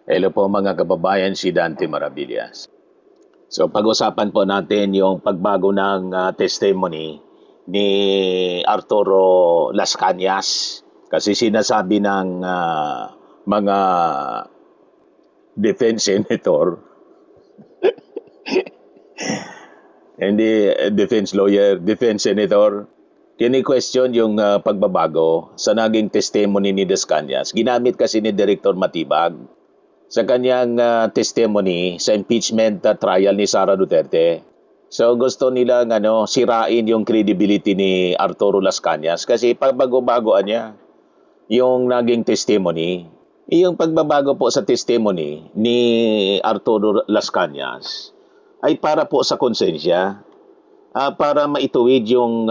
Hello po mga kababayan, si Dante Maravillas. So pag-usapan po natin yung pagbago ng testimony ni Arturo Las Cañas. Kasi sinasabi ng mga defense senator, hindi defense lawyer, defense senator, kini-question yung pagbabago sa naging testimony ni Las Cañas. Ginamit kasi ni Director Matibag sa kanyang testimony sa impeachment trial ni Sara Duterte. So gusto nilang sirain yung credibility ni Arturo Las Cañas kasi pagbago-bagoan niya yung naging testimony. Yung pagbabago po sa testimony ni Arturo Las Cañas ay para po sa konsensya, para maituwid yung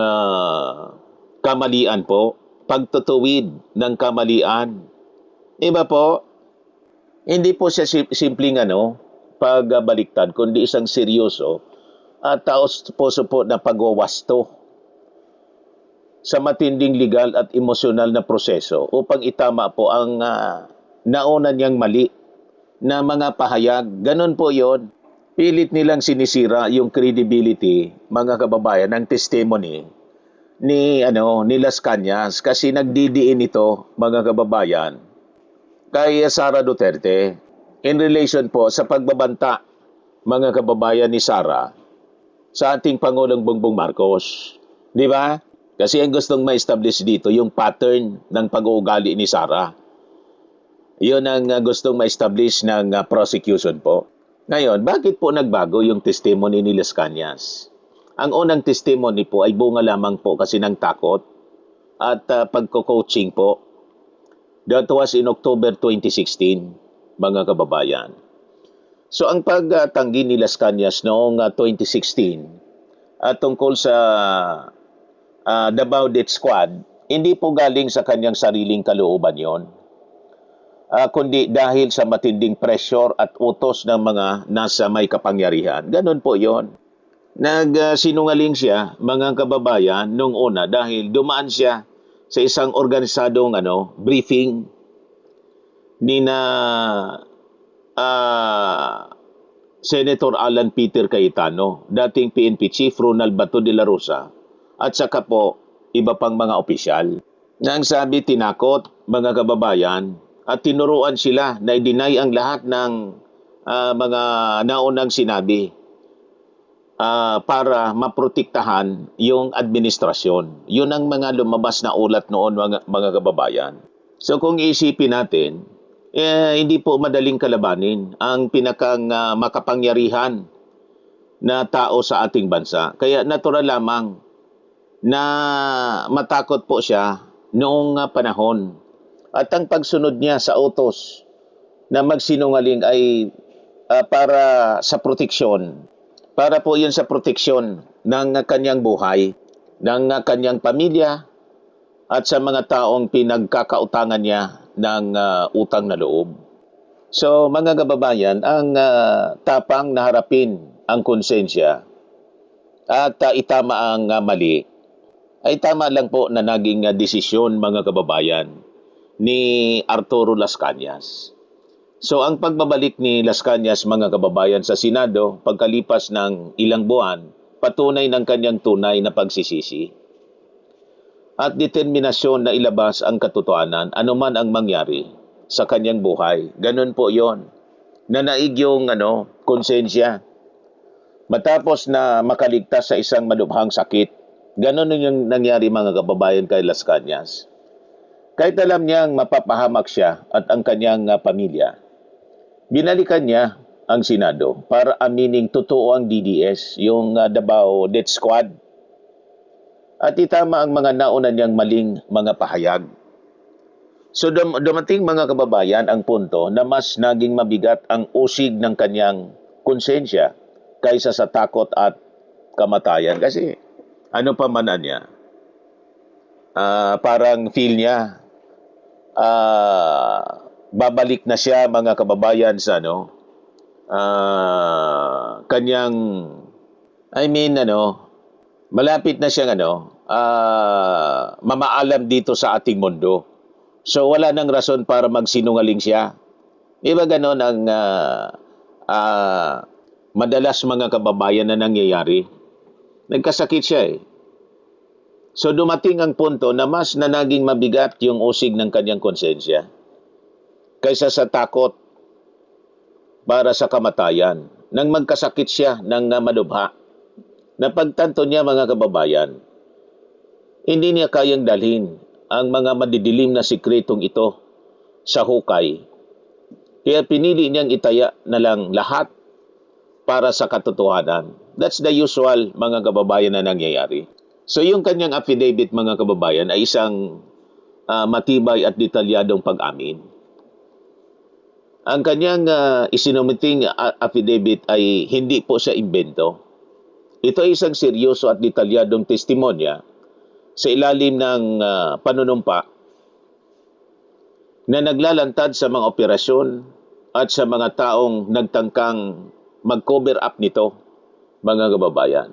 kamalian po, pagtutuwid ng kamalian. Iba po, hindi po siya simpleng pagbaliktad, kundi isang seryoso at taos puso po na pagwawasto sa matinding legal at emosyonal na proseso upang itama po ang nauna niyang mali na mga pahayag. Ganon po yon. Pilit nilang sinisira yung credibility, mga kababayan, ng testimony ni Las Cañas kasi nagdidiin ito, mga kababayan, kay Sara Duterte in relation po sa pagbabanta, mga kababayan, ni Sara sa ating Pangulong Bongbong Marcos. Di ba? Kasi ang gustong ma-establish dito yung pattern ng pag-uugali ni Sara. Yun ang gustong ma-establish ng prosecution po. Ngayon, bakit po nagbago yung testimony ni Las Cañas? Ang unang testimony po ay bunga lamang po kasi ng takot at pagko-coaching po. That was in October 2016, mga kababayan. So ang pagtanggi ni Las Cañas noong 2016 tungkol sa Davao Death Squad, hindi po galing sa kanyang sariling kalooban yon, kundi dahil sa matinding pressure at utos ng mga nasa may kapangyarihan. Ganon po yon. Nagsinungaling siya, mga kababayan, nung una dahil dumaan siya sa isang organisadong briefing ni na Senator Alan Peter Cayetano, dating PNP Chief Ronald Bato de la Rosa, at saka po iba pang mga opisyal. Na ang sabi, tinakot, mga kababayan, at tinuruan sila na i-deny ang lahat ng mga naunang sinabi para maprotektahan yung administrasyon. Yun ang mga lumabas na ulat noon, mga kababayan. So kung iisipin natin, hindi po madaling kalabanin ang pinakang makapangyarihan na tao sa ating bansa. Kaya natural lamang na matakot po siya noong panahon. At ang pagsunod niya sa utos na magsinungaling ay para sa proteksyon. Para po yun sa proteksyon ng kanyang buhay, ng kanyang pamilya, at sa mga taong pinagkakautangan niya ng utang na loob. So mga kababayan, ang tapang na harapin ang konsensya at itama ang mali ay tama lang po na naging desisyon, mga kababayan, ni Arturo Las Cañas. So ang pagbabalik ni Las Cañas, mga kababayan, sa Senado pagkalipas ng ilang buwan, patunay ng kanyang tunay na pagsisisi at determinasyon na ilabas ang katotohanan anuman ang mangyari sa kanyang buhay. Ganun po yon. Nanaig yung konsensya. Matapos na makaligtas sa isang malubhang sakit, ganun yung nangyari, mga kababayan, kay Las Cañas. Kahit alam niyang mapapahamak siya at ang kanyang pamilya, binalikan niya ang Senado para amining totoo ang DDS, yung Davao Death Squad, at itama ang mga nauna niyang maling mga pahayag. So dumating, mga kababayan, ang punto na mas naging mabigat ang usig ng kanyang konsensya kaysa sa takot at kamatayan. Kasi ano pa man niya, parang feel niya, babalik na siya, mga kababayan, sa kanyang, malapit na siyang mamaalam dito sa ating mundo. So wala nang rason para magsinungaling siya Iba ganon ang ah, madalas mga kababayan na nangyayari. Nagkasakit siya eh. So dumating ang punto na mas na naging mabigat yung usig ng kanyang konsensya kaysa sa takot para sa kamatayan. Nang magkasakit siya ng malubha, napagtanto niya mga kababayan, hindi niya kayang dalhin ang mga madidilim na sikretong ito sa hukay. Kaya pinili niyang itaya na lang lahat para sa katotohanan. That's the usual mga kababayan na nangyayari. So yung kanyang affidavit mga kababayan ay isang matibay at detalyadong pag-amin. Ang kanyang isinumiting affidavit ay hindi po sa imbento. Ito ay isang seryoso at detalyadong testimonya sa ilalim ng panunumpa na naglalantad sa mga operasyon at sa mga taong nagtangkang mag-cover up nito, mga kababayan.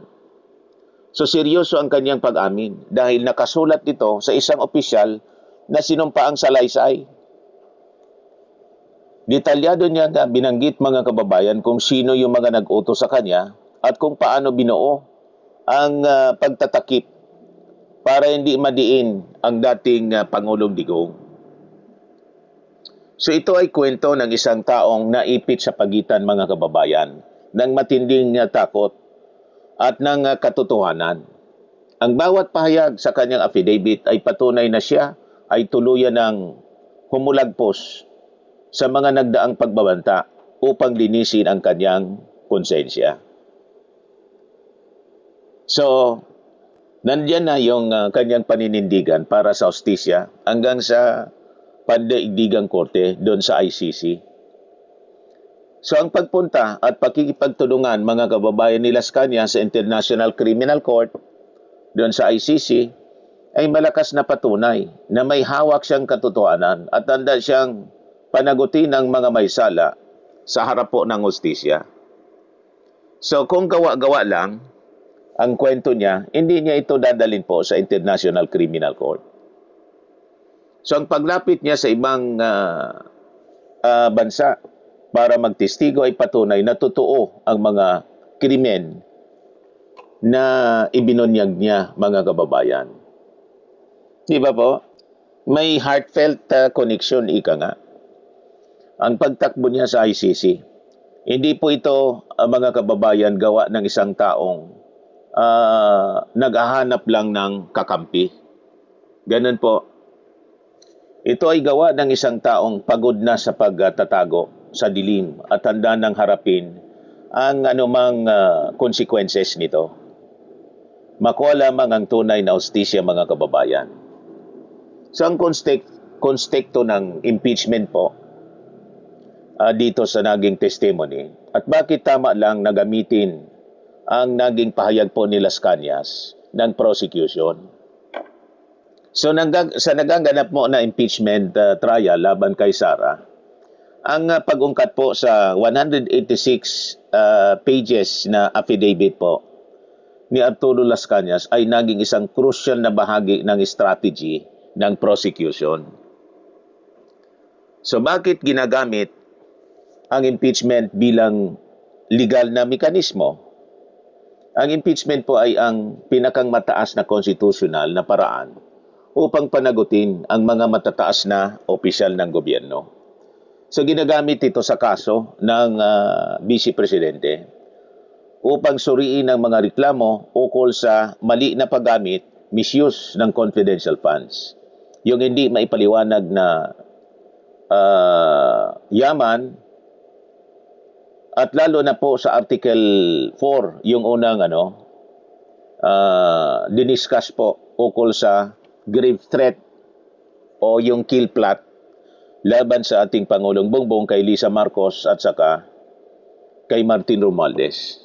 So seryoso ang kanyang pag-amin dahil nakasulat ito sa isang opisyal na sinumpaang salaysay. Detalyado niya na binanggit mga kababayan kung sino yung mga nag-utos sa kanya at kung paano binuo ang pagtatakip para hindi madiin ang dating Pangulong Digong. So ito ay kwento ng isang taong naipit sa pagitan mga kababayan ng matinding takot at ng katotohanan. Ang bawat pahayag sa kanyang affidavit ay patunay na siya ay tuluyan ng humulagpos sa mga nagdaang pagbabanta upang linisin ang kanyang konsensya. So, nandiyan na yung kanyang paninindigan para sa hustisya hanggang sa pandaigdigang korte doon sa ICC. So ang pagpunta at pakikipagtulungan mga kababayan ni Las Cañas sa International Criminal Court doon sa ICC ay malakas na patunay na may hawak siyang katotohanan at handa siyang panagutin ng mga may sala sa harap po ng hustisya. So kung gawa-gawa lang ang kwento niya, hindi niya ito dadalhin po sa International Criminal Court. So ang paglapit niya sa ibang bansa para magtestigo ay patunay na totoo ang mga krimen na ibinunyag niya mga kababayan. Di ba po? May heartfelt connection, ika nga. Ang pagtakbo niya sa ICC. Hindi po ito, mga kababayan, gawa ng isang taong naghahanap lang ng kakampi. Ganun po. Ito ay gawa ng isang taong pagod na sa pagtatago sa dilim at handa nang harapin ang anumang consequences nito. Makuha lamang ang tunay na hustisya mga kababayan. So ang konstekto ng impeachment po dito sa naging testimony at bakit tama lang na gamitin ang naging pahayag po ni Las Cañas ng prosecution. So sa nagaganap mo na impeachment trial laban kay Sara, ang pag-ungkat po sa 186 pages na affidavit po ni Arturo Las Cañas ay naging isang crucial na bahagi ng strategy ng prosecution. So bakit ginagamit ang impeachment bilang legal na mekanismo? Ang impeachment po ay ang pinakang mataas na konstitusyonal na paraan upang panagutin ang mga matataas na opisyal ng gobyerno. So ginagamit ito sa kaso ng Vice Presidente upang suriin ang mga reklamo ukol sa mali na paggamit, misuse ng confidential funds. Yung hindi maipaliwanag na yaman at lalo na po sa Article 4, yung unang diniscuss po ukol sa grave threat o yung kill plot laban sa ating Pangulong Bongbong kay Lisa Marcos at saka kay Martin Romualdez.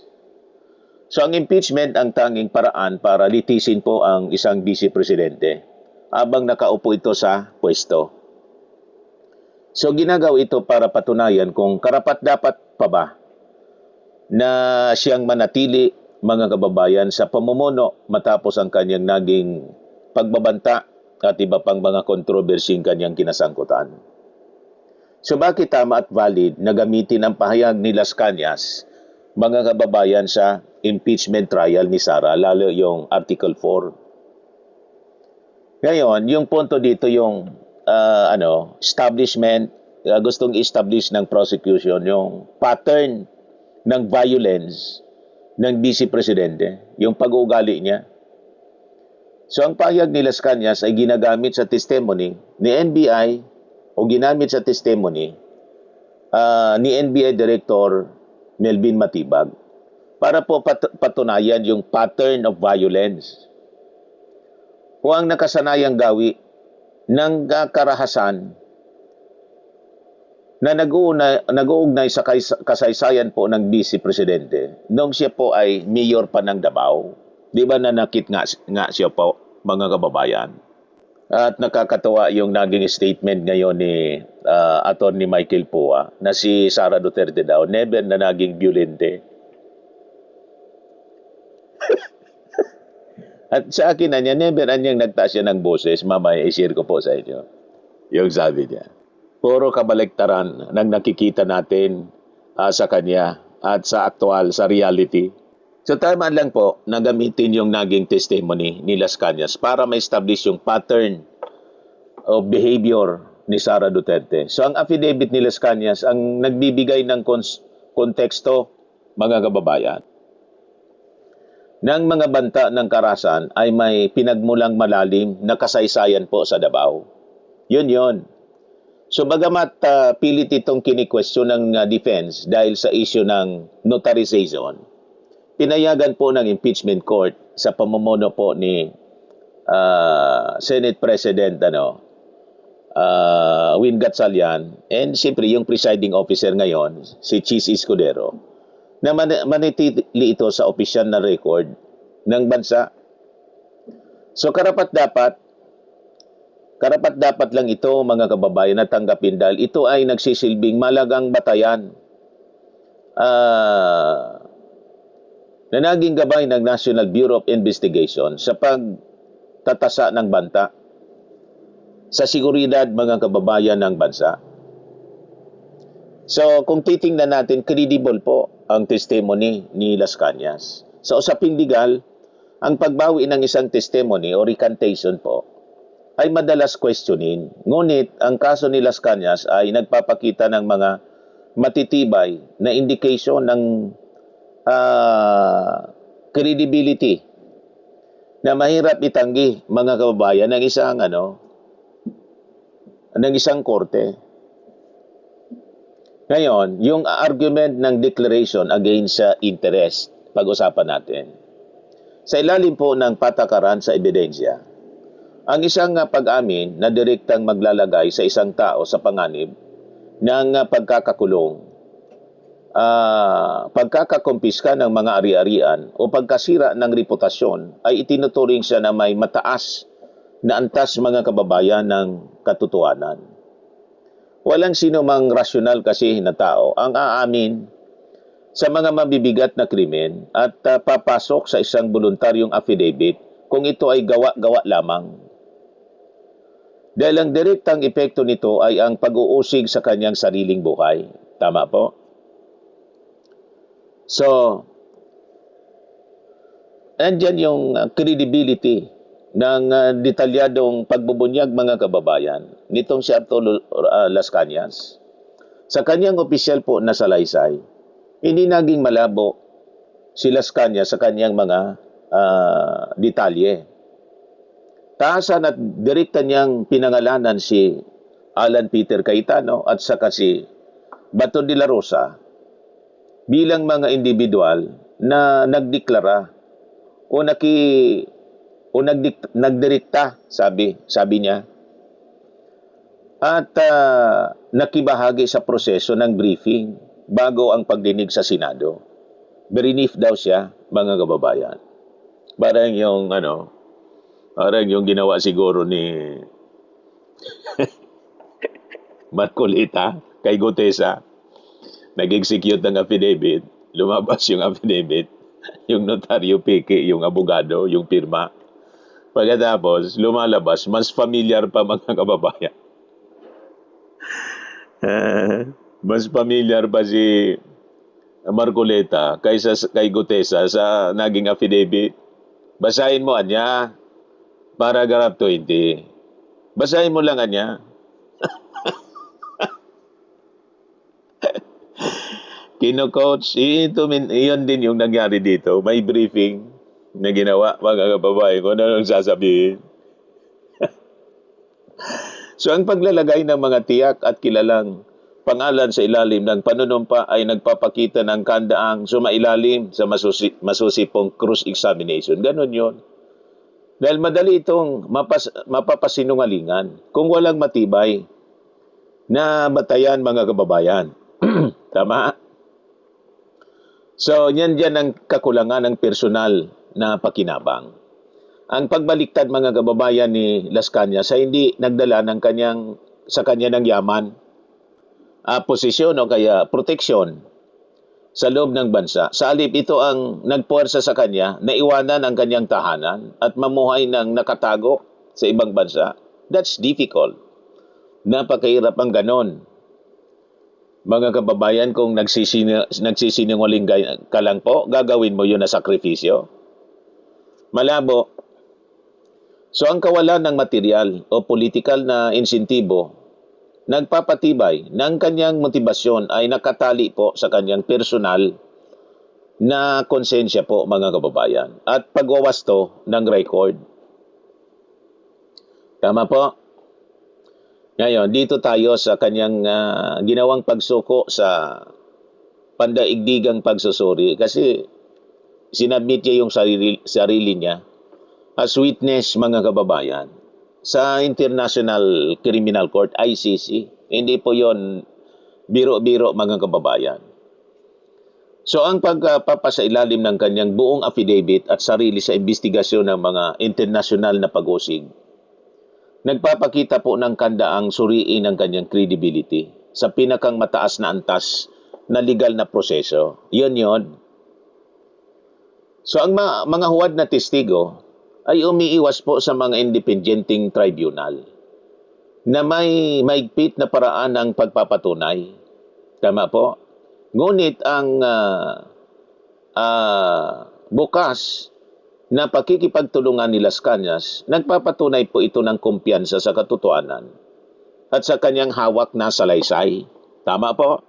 So ang impeachment ang tanging paraan para litisin po ang isang Vice Presidente habang nakaupo ito sa pwesto. So ginagawa ito para patunayan kung karapat-dapat pa ba na siyang manatili mga kababayan sa pamumuno matapos ang kanyang naging pagbabanta at iba pang mga kontrobersing kanyang kinasangkutan. So bakit tama at valid na gamitin ang pahayag ni Las Cañas, mga kababayan, sa impeachment trial ni Sara, lalo yung Article 4? Ngayon, yung punto dito yung establishment, gustong establish ng prosecution yung pattern ng violence ng Vice Presidente, yung pag-uugali niya. So ang pahayag ni Las Cañas ay ginagamit sa testimony ni NBI o ginamit sa testimony ni NBI Director Melvin Matibag para po patunayan yung pattern of violence o ang nakasanayang gawi ng karahasan na nag-uugnay sa kasaysayan po ng Vice Presidente nung siya po ay mayor pa ng Davao. Di ba nanakit nga siya po, mga kababayan? At nakakatawa yung naging statement ngayon ni Attorney Michael Pua na si Sara Duterte daw never na naging violente. At sa akin na niya, never niyang nagtaas siya ng boses. Mamaya i-share ko po sa inyo yung sabi niya. Puro kabaliktaran ng nakikita natin sa kanya at sa aktual, sa reality. So tama lang po na gamitin yung naging testimony ni Las Cañas para ma-establish yung pattern of behavior ni Sara Duterte. So ang affidavit ni Las Cañas ang nagbibigay ng konteksto, mga kababayan, ng mga banta ng karahasan ay may pinagmulang malalim na kasaysayan po sa Davao. Yun. So bagamat pilit itong kini-question ng defense dahil sa issue ng notarization, pinayagan po ng impeachment court sa pamumuno po ni Senate President Win Gatchalian and siyempre yung presiding officer ngayon, si Chis Escudero, na manitili ito sa opisyal na record ng bansa. So karapat dapat lang ito, mga kababayan, na tanggapin dahil ito ay nagsisilbing malagang batayan na naging gabay ng National Bureau of Investigation sa pagtatasa ng banta sa seguridad, mga kababayan, ng bansa. So kung titingnan natin, credible po ang testimony ni Las Cañas. Sa usaping legal, ang pagbawi ng isang testimony o recantation po ay madalas questionin. Ngunit ang kaso ni Las Cañas ay nagpapakita ng mga matitibay na indication ng credibility na mahirap itanggi, mga kababayan, ng isang korte. Ngayon, yung argument ng declaration against interest, pag-usapan natin. Sa ilalim po ng patakaran sa ebidensya, ang isang pag-amin na direktang maglalagay sa isang tao sa panganib ng pagkakakulong, pagkakakumpiska ng mga ari-arian o pagkasira ng reputasyon ay itinuturing siya na may mataas na antas, mga kababayan, ng katotohanan. Walang sino mang rasyonal kasi na tao ang aamin sa mga mabibigat na krimen at papasok sa isang voluntaryong affidavit kung ito ay gawa-gawa lamang. Dahil ang direktang epekto nito ay ang pag-uusig sa kanyang sariling buhay. Tama po? So, andyan yung credibility ng detalyadong pagbubunyag, mga kababayan, nitong si Arturo Las Cañas. Sa kanyang opisyal po na salaysay, hindi naging malabo si Las Cañas sa kanyang mga detalye. Taasan at direkta niyang pinangalanan si Alan Peter Cayetano at saka si Bato de la Rosa bilang mga individual na nagdeklara o nagdirekta, sabi niya, at nakibahagi sa proseso ng briefing bago ang pagdinig sa Senado. Brinif daw siya, mga kababayan. Parang yung ginawa siguro ni Marcolita kay Gutesa. Nag-execute ng affidavit, lumabas yung affidavit, yung notaryo peke, yung abogado, yung pirma. Pagkatapos, lumalabas, mas familiar pa, mga kababayan. Mas familiar ba si Marcoleta kaysa kay Gutesa sa naging affidavit? Basahin mo anya, paragraph 20. Basahin mo lang anya. Kino-coach, iyon din yung nangyari dito. May briefing na ginawa, mga kababae ko, ano nang sasabihin. So ang paglalagay ng mga tiyak at kilalang pangalan sa ilalim ng panunumpa ay nagpapakita ng kandaang sumailalim sa masusipong cross-examination. Ganon yon. Dahil madali itong mapapasinungalingan kung walang matibay na batayan, mga kababayan. Tama? So, yan dyan ang kakulangan ng personal na pakinabang. Ang pagbaliktad, mga kababayan, ni Las Cañas ay hindi nagdala sa kanya ng yaman, posisyon o kaya proteksyon sa loob ng bansa. Sa halip, ito ang nagpuwersa sa kanya na iwanan ang kanyang tahanan at mamuhay ng nakatago sa ibang bansa. That's difficult. Napakahirap ang ganon. Mga kababayan, kung nagsisinungaling ka lang po, gagawin mo yun na sakripisyo. Malabo. So ang kawalan ng material o political na insentibo, nagpapatibay ng kanyang motibasyon ay nakatali po sa kanyang personal na konsensya po, mga kababayan, at pagwawasto ng record. Tama po? Ngayon, dito tayo sa kanyang ginawang pagsuko sa pandaigdigang pagsusuri kasi sinabmit niya yung sarili niya as witness, mga kababayan, sa International Criminal Court, ICC. Hindi po yon biro-biro, mga kababayan. So ang pagpapasailalim ng kanyang buong affidavit at sarili sa investigasyon ng mga internasyonal na pag-usig, nagpapakita po ng kandaang suriin ng kanyang credibility sa pinakang mataas na antas na legal na proseso. Yun. So ang mga huwad na testigo ay umiiwas po sa mga independenteng tribunal na may maigpit na paraan ng pagpapatunay. Tama po? Ngunit ang bukas na pakikipagtulungan ni Las Cañas, nagpapatunay po ito ng kumpiyansa sa katotohanan at sa kanyang hawak na salaysay. Tama po?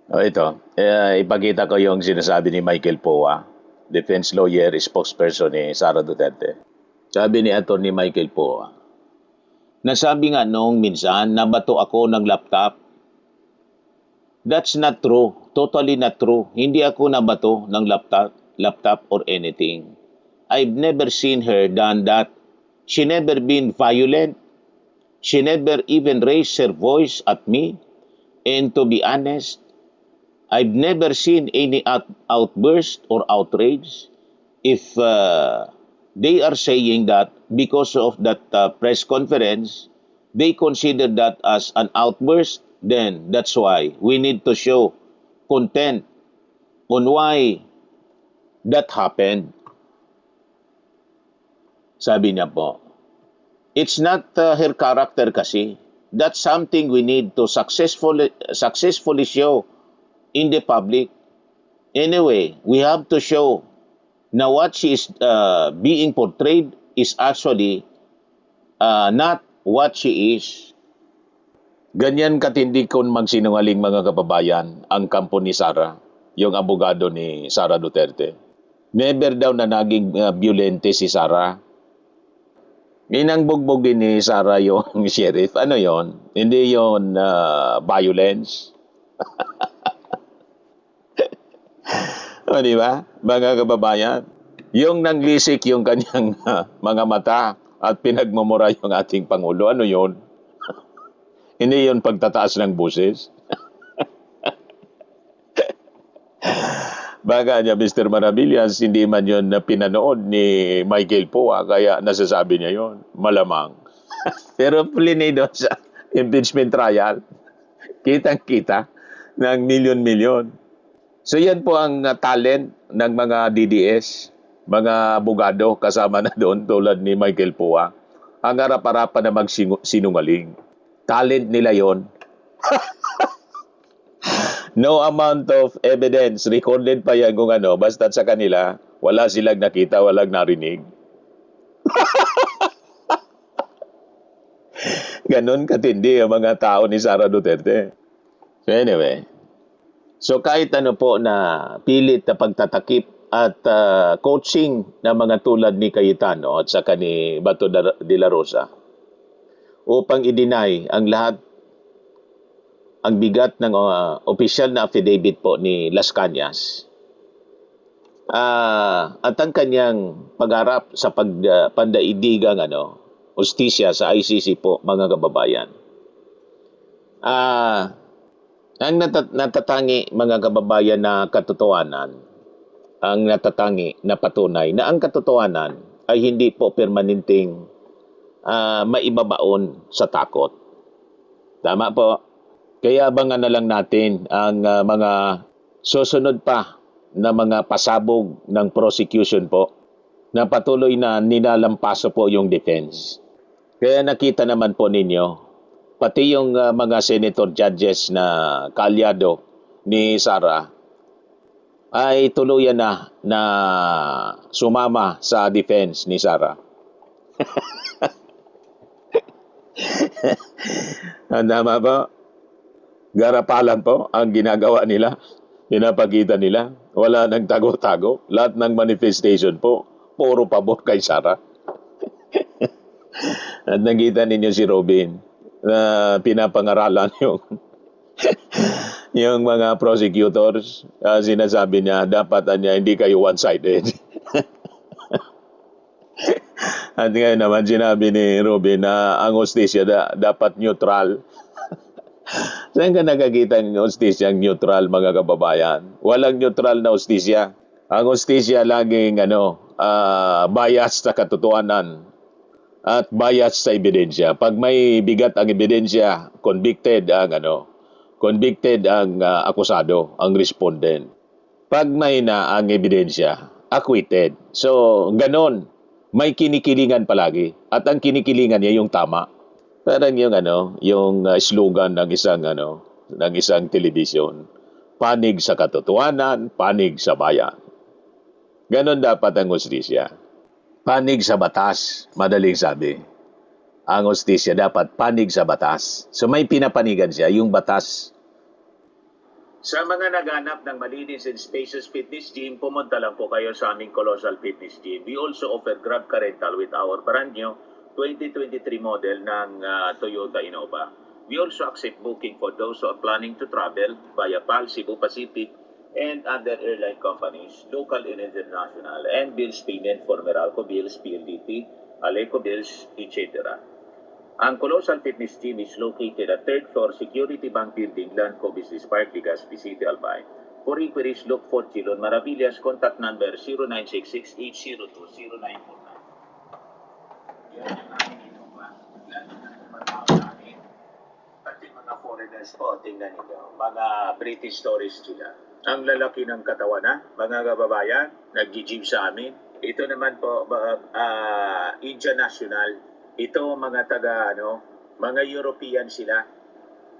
Ito, ipakita ko yung sinasabi ni Michael Poa, defense lawyer, spokesperson ni Sara Duterte. Sabi ni Attorney Michael Poa, nasabi nga noong minsan, nabato ako ng laptop. That's not true. Totally not true. Hindi ako nabato ng laptop or anything. I've never seen her done that. She never been violent. She never even raised her voice at me. And to be honest, I've never seen any outburst or outrage. If they are saying that because of that press conference, they consider that as an outburst, then that's why we need to show content on why that happened. Sabi niya po, it's not her character kasi. That's something we need to successfully show in the public. Anyway, we have to show na what she is being portrayed is actually not what she is. Ganyan katindi kung magsinungaling, mga kababayan, ang kampo ni Sara, yung abogado ni Sara Duterte. Never daw na naging violente si Sara. Bugbugin ni Sara yung sheriff. Ano yon? Hindi yon violence. O, di ba? Mga kababayan, yung nanglisik yung kanyang mga mata at pinagmumura yung ating Pangulo, ano yon? Hindi yon pagtataas ng buses. Baka niya, Mr. Maravillas, hindi man yon na pinanood ni Michael Poa, kaya nasasabi niya yon. Malamang. Pero plinido sa impeachment trial, kitang-kita ng milyon-milyon. So yan po ang talent ng mga DDS, mga abogado kasama na doon tulad ni Michael Poa. Ang harap-harapan na magsinungaling. Talent nila yon. No amount of evidence, recorded pa yan kung ano, basta sa kanila, wala silang nakita, walang narinig. Ganon katindi ang mga tao ni Sara Duterte. So anyway, so kahit ano po na pilit na pagtatakip at coaching ng mga tulad ni Cayetano at saka ni Bato de la Rosa upang i-deny ang lahat, ang bigat ng opisyal na affidavit po ni Las Cañas at ang kanyang pagharap sa pandaigdigang ustisya sa ICC po, mga kababayan. Ang natatangi, mga kababayan, na katotohanan, ang natatangi na patunay na ang katotohanan ay hindi po permanenteng maibabaon sa takot. Tama po. Kaya abangan na lang natin ang mga susunod pa na mga pasabog ng prosecution po na patuloy na ninalampaso po yung defense. Kaya nakita naman po ninyo, pati yung mga senator judges na kaalyado ni Sara ay tuluyan na sumama sa defense ni Sara. Tama po? Garapalan po ang ginagawa nila, pinapakita nila. Wala nang tago-tago. Lahat ng manifestation po, puro pabor kay Sara. At nakita ninyo si Robin na pinapangaralan yung mga prosecutors. Sinasabi niya, dapat hindi kayo one-sided. At ngayon naman sinabi ni Robin na ang hustisya dapat neutral. Saan ka nakakita ng hustisya neutral, mga kababayan? Walang neutral na hustisya. Ang hustisya laging bias sa katotohanan at bias sa ebidensya. Pag may bigat ang ebidensya, convicted ang akusado, ang respondent. Pag may na ang ebidensya, acquitted. So, ganon. May kinikilingan palagi. At ang kinikilingan niya yung tama. Parang yung slogan ng isang telebisyon. Panig sa katotohanan, panig sa bayan. Ganon dapat ang hustisya. Panig sa batas, madaling sabi. Ang hustisya dapat panig sa batas. So may pinapanigan siya, yung batas. Sa mga naghanap ng malinis and spacious fitness gym, pumunta lang po kayo sa aming Colossal Fitness Gym. We also offer Grab Car Rental with our brand new 2023 model ng Toyota Innova. We also accept booking for those who are planning to travel via PAL, Cebu Pacific, and other airline companies, local and international, and bills payment for Meralco Bills, PLDT, Aleco Bills, etc. Ang Colossal Fitness Gym is located at 3rd floor Security Bank Building, Lanco Business Park, Legazpi City, Albay. For inquiries, look for Chilon Maravillas. Contact number 0966-802-0949. Yan ang aming Innova. Lalo na ng mga tao namin. Pati mga foreigners po, tingnan ninyo. Mga British tourists sila. Ang lalaki ng katawan mga kababayan, nag-gym sa amin. Ito naman po, Indian National. Ito mga mga European sila.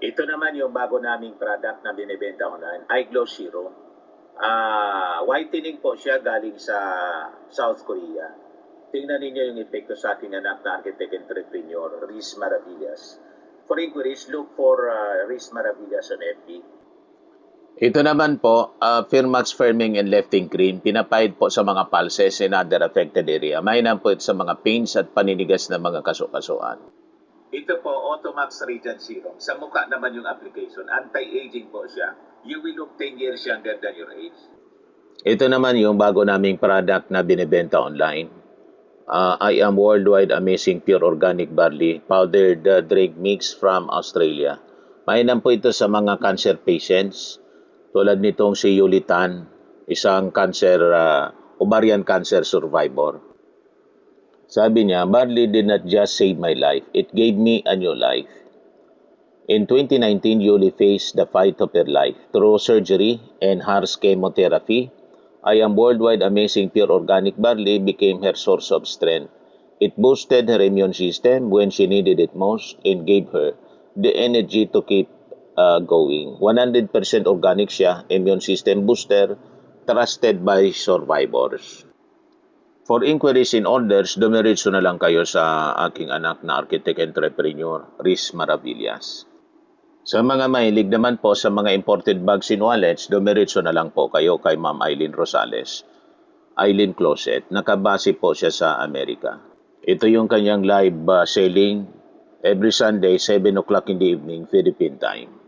Ito naman yung bago naming product na binibenta online, iGlow Serum. Whitening po siya galing sa South Korea. Tingnan ninyo yung epekto sa ating anak na architect entrepreneur, Riz Maravillas. For inquiries, look for Riz Maravillas on FB. Ito naman po, Firmax Firming and Lifting Cream, pinapahid po sa mga pulses and other affected area. Mainam po ito sa mga pains at paninigas ng mga kasukasuan. Ito po, Automax Radiant Serum. Sa mukha naman yung application. Anti-aging po siya. You will look 10 years younger than your age. Ito naman yung bago naming product na binibenta online. I am Worldwide Amazing Pure Organic Barley Powdered Drink Mix from Australia. Mainam po ito sa mga cancer patients. Tulad nitong si Yulitan, isang ovarian cancer survivor. Sabi niya, barley did not just save my life, it gave me a new life. In 2019, Yuli faced the fight of her life. Through surgery and harsh chemotherapy, I am Worldwide Amazing Pure Organic Barley became her source of strength. It boosted her immune system when she needed it most and gave her the energy to keep going. 100% organic siya, immune system booster, trusted by survivors. For inquiries and orders, dumiretso na lang kayo sa aking anak na architect entrepreneur, Riz Maravillas. Sa mga mahilig naman po sa mga imported bags and wallets, dumiretso na lang po kayo kay Ma'am Eileen Rosales. Eileen Closet, nakabase po siya sa Amerika. Ito yung kanyang live selling every Sunday, 7 o'clock in the evening, Philippine time.